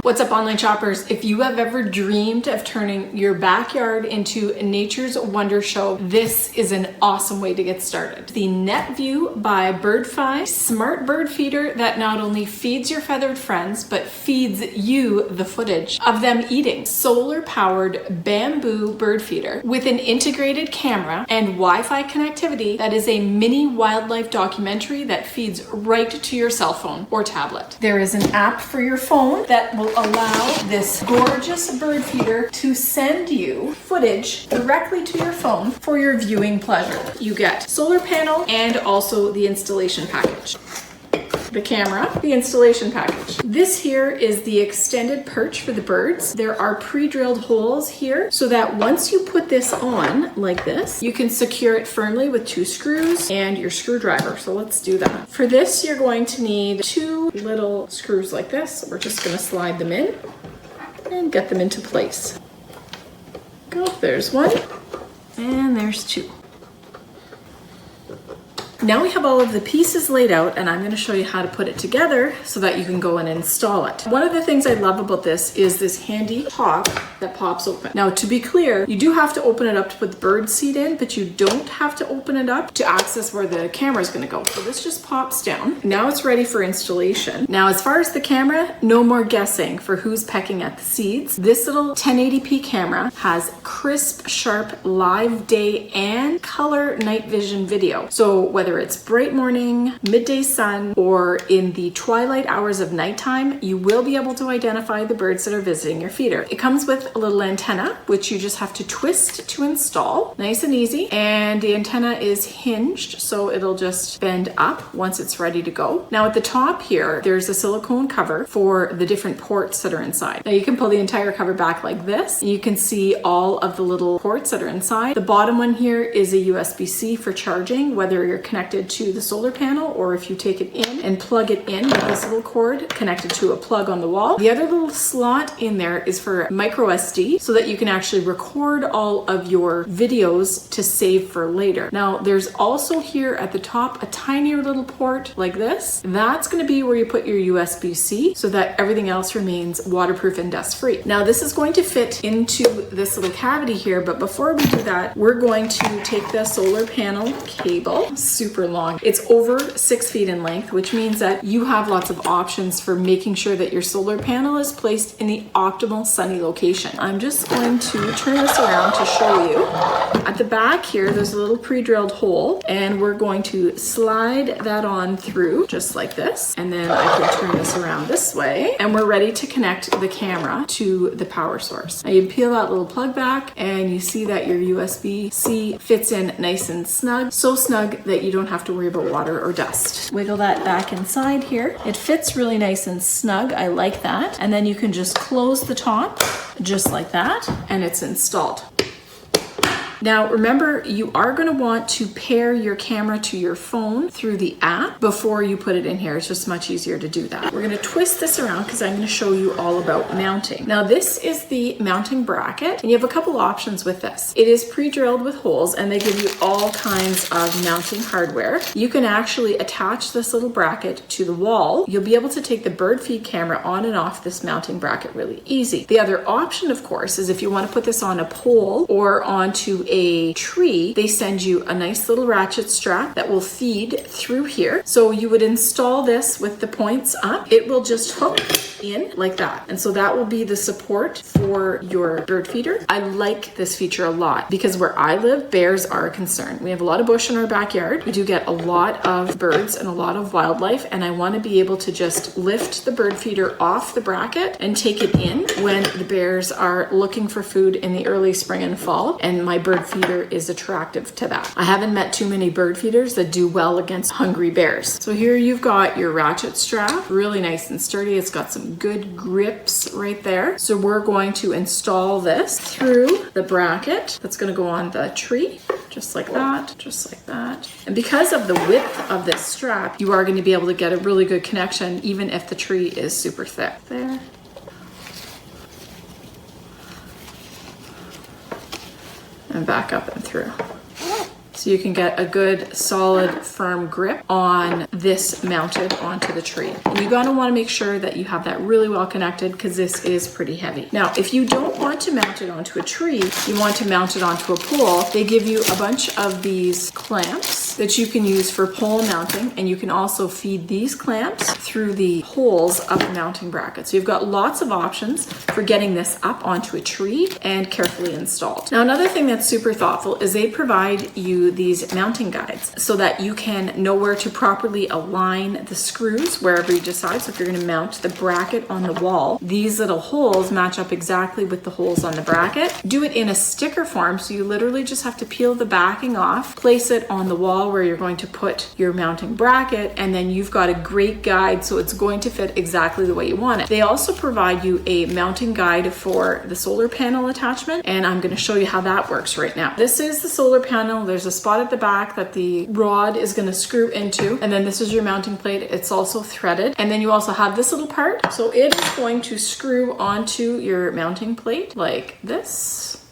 What's up, online shoppers? If you have ever dreamed of turning your backyard into nature's wonder show, this is an awesome way to get started. The NETVUE by Birdfy smart bird feeder that not only feeds your feathered friends, but feeds you the footage of them eating. Solar powered bamboo bird feeder with an integrated camera and Wi-Fi connectivity that is a mini wildlife documentary that feeds right to your cell phone or tablet. There is an app for your phone that will allow this gorgeous bird feeder to send you footage directly to your phone for your viewing pleasure. You get solar panel and also the installation package. The camera, the installation package. This here is the extended perch for the birds. There are pre-drilled holes here so that once you put this on like this, you can secure it firmly with 2 screws and your screwdriver. So let's do that. For this, you're going to need 2 little screws like this. We're just gonna slide them in and get them into place. Go, there's 1 and there's 2. Now we have all of the pieces laid out, and I'm going to show you how to put it together so that you can go and install it. One of the things I love about this is this handy top that pops open. Now, to be clear, you do have to open it up to put the bird seat in, but you don't have to open it up to access where the camera is going to go. So this just pops down. Now it's ready for installation. Now, as far as the camera, no more guessing for who's pecking at the seeds. This little 1080p camera has crisp, sharp, live day and color night vision video. So whether it's bright morning, midday sun, or in the twilight hours of nighttime, you will be able to identify the birds that are visiting your feeder. It comes with a little antenna, which you just have to twist to install. Nice and easy. And the antenna is hinged, so it'll just bend up once it's ready to go. Now at the top here, there's a silicone cover for the different ports that are inside. Now you can pull the entire cover back like this. You can see all of the little ports that are inside. The bottom one here is a USB-C for charging, whether you're connected to the solar panel or if you take it in and plug it in with this little cord connected to a plug on the wall. The other little slot in there is for micro SD so that you can actually record all of your videos to save for later. Now there's also here at the top a tinier little port like this. That's going to be where you put your USB-C so that everything else remains waterproof and dust free. Now this is going to fit into this little cavity here, but before we do that, we're going to take the solar panel cable, super long. It's over 6 feet in length, which means that you have lots of options for making sure that your solar panel is placed in the optimal sunny location. I'm just going to turn this around to show you. At the back here, there's a little pre-drilled hole, and we're going to slide that on through just like this. And then I can turn this around this way, and we're ready to connect the camera to the power source. Now you peel that little plug back, and you see that your USB-C fits in nice and snug, so snug that you don't have to worry about water or dust. Wiggle that back inside here. It fits really nice and snug. I like that. And then you can just close the top just like that, and it's installed. Now remember, you are going to want to pair your camera to your phone through the app before you put it in here. It's just much easier to do that. We're going to twist this around because I'm going to show you all about mounting. Now this is the mounting bracket, and you have a couple options with this. It is pre-drilled with holes, and they give you all kinds of mounting hardware. You can actually attach this little bracket to the wall. You'll be able to take the bird feed camera on and off this mounting bracket really easy. The other option, of course, is if you want to put this on a pole or onto a tree, they send you a nice little ratchet strap that will feed through here. So you would install this with the points up. It will just hook in like that. And so that will be the support for your bird feeder. I like this feature a lot because where I live, bears are a concern. We have a lot of bush in our backyard. We do get a lot of birds and a lot of wildlife, and I want to be able to just lift the bird feeder off the bracket and take it in when the bears are looking for food in the early spring and fall, and my bird feeder is attractive to that. I haven't met too many bird feeders that do well against hungry bears. So here you've got your ratchet strap, really nice and sturdy. It's got some good grips right there. So we're going to install this through the bracket that's going to go on the tree, just like that, just like that. And because of the width of this strap, you are going to be able to get a really good connection even if the tree is super thick. There. And back up and through. So you can get a good solid firm grip on this mounted onto the tree. And you're gonna wanna make sure that you have that really well connected because this is pretty heavy. Now, if you don't want to mount it onto a tree, you want to mount it onto a pole, they give you a bunch of these clamps that you can use for pole mounting, and you can also feed these clamps through the holes of the mounting bracket. So you've got lots of options for getting this up onto a tree and carefully installed. Now, another thing that's super thoughtful is they provide you these mounting guides so that you can know where to properly align the screws wherever you decide. So if you're going to mount the bracket on the wall, these little holes match up exactly with the holes on the bracket. Do it in a sticker form, so you literally just have to peel the backing off, place it on the wall where you're going to put your mounting bracket, and then you've got a great guide, so it's going to fit exactly the way you want it. They also provide you a mounting guide for the solar panel attachment, and I'm going to show you how that works right now. This is the solar panel. There's a spot at the back that the rod is going to screw into, and then this is your mounting plate. It's also threaded, and then you also have this little part. So it is going to screw onto your mounting plate like this.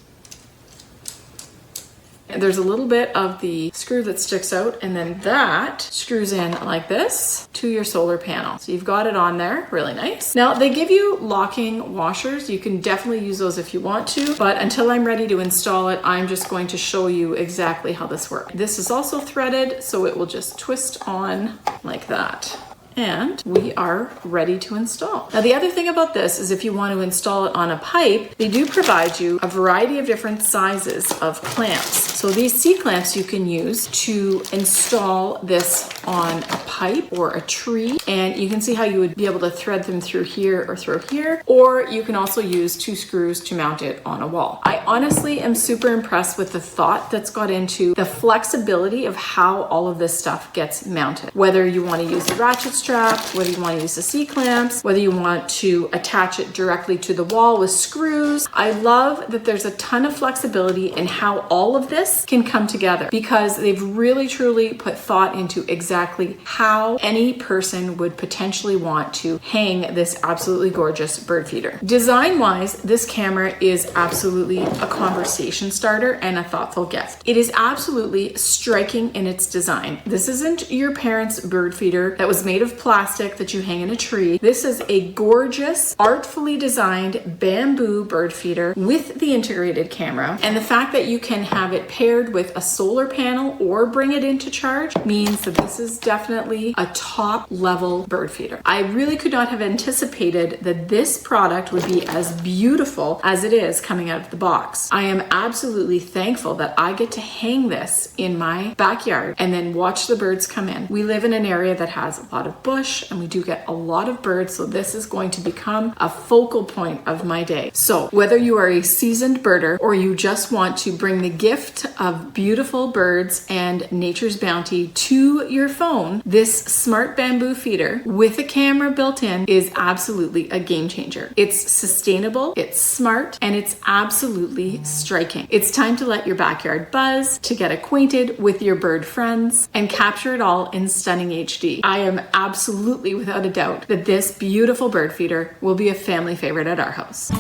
There's a little bit of the screw that sticks out, and then that screws in like this to your solar panel. So you've got it on there, really nice. Now they give you locking washers. You can definitely use those if you want to, but until I'm ready to install it, I'm just going to show you exactly how this works. This is also threaded, so it will just twist on like that. And we are ready to install. Now, the other thing about this is if you want to install it on a pipe, they do provide you a variety of different sizes of clamps. So these C-clamps you can use to install this on a pipe or a tree, and you can see how you would be able to thread them through here or through here, or you can also use 2 screws to mount it on a wall. I honestly am super impressed with the thought that's got into the flexibility of how all of this stuff gets mounted. Whether you want to use the ratchet strap, whether you want to use the C-clamps, whether you want to attach it directly to the wall with screws. I love that there's a ton of flexibility in how all of this can come together, because they've really truly put thought into exactly how any person would potentially want to hang this absolutely gorgeous bird feeder. Design-wise, this camera is absolutely a conversation starter and a thoughtful gift. It is absolutely striking in its design. This isn't your parents' bird feeder that was made of plastic that you hang in a tree. This is a gorgeous, artfully designed bamboo bird feeder with the integrated camera, and the fact that you can have it paired with a solar panel or bring it into charge means that this is definitely a top level bird feeder. I really could not have anticipated that this product would be as beautiful as it is coming out of the box. I am absolutely thankful that I get to hang this in my backyard and then watch the birds come in. We live in an area that has a lot of bush, and we do get a lot of birds, so this is going to become a focal point of my day. So whether you are a seasoned birder or you just want to bring the gift of beautiful birds and nature's bounty to your phone, this smart bamboo feeder with a camera built in is absolutely a game changer. It's sustainable, it's smart, and it's absolutely striking. It's time to let your backyard buzz, to get acquainted with your bird friends, and capture it all in stunning HD. I am absolutely without a doubt that this beautiful bird feeder will be a family favorite at our house.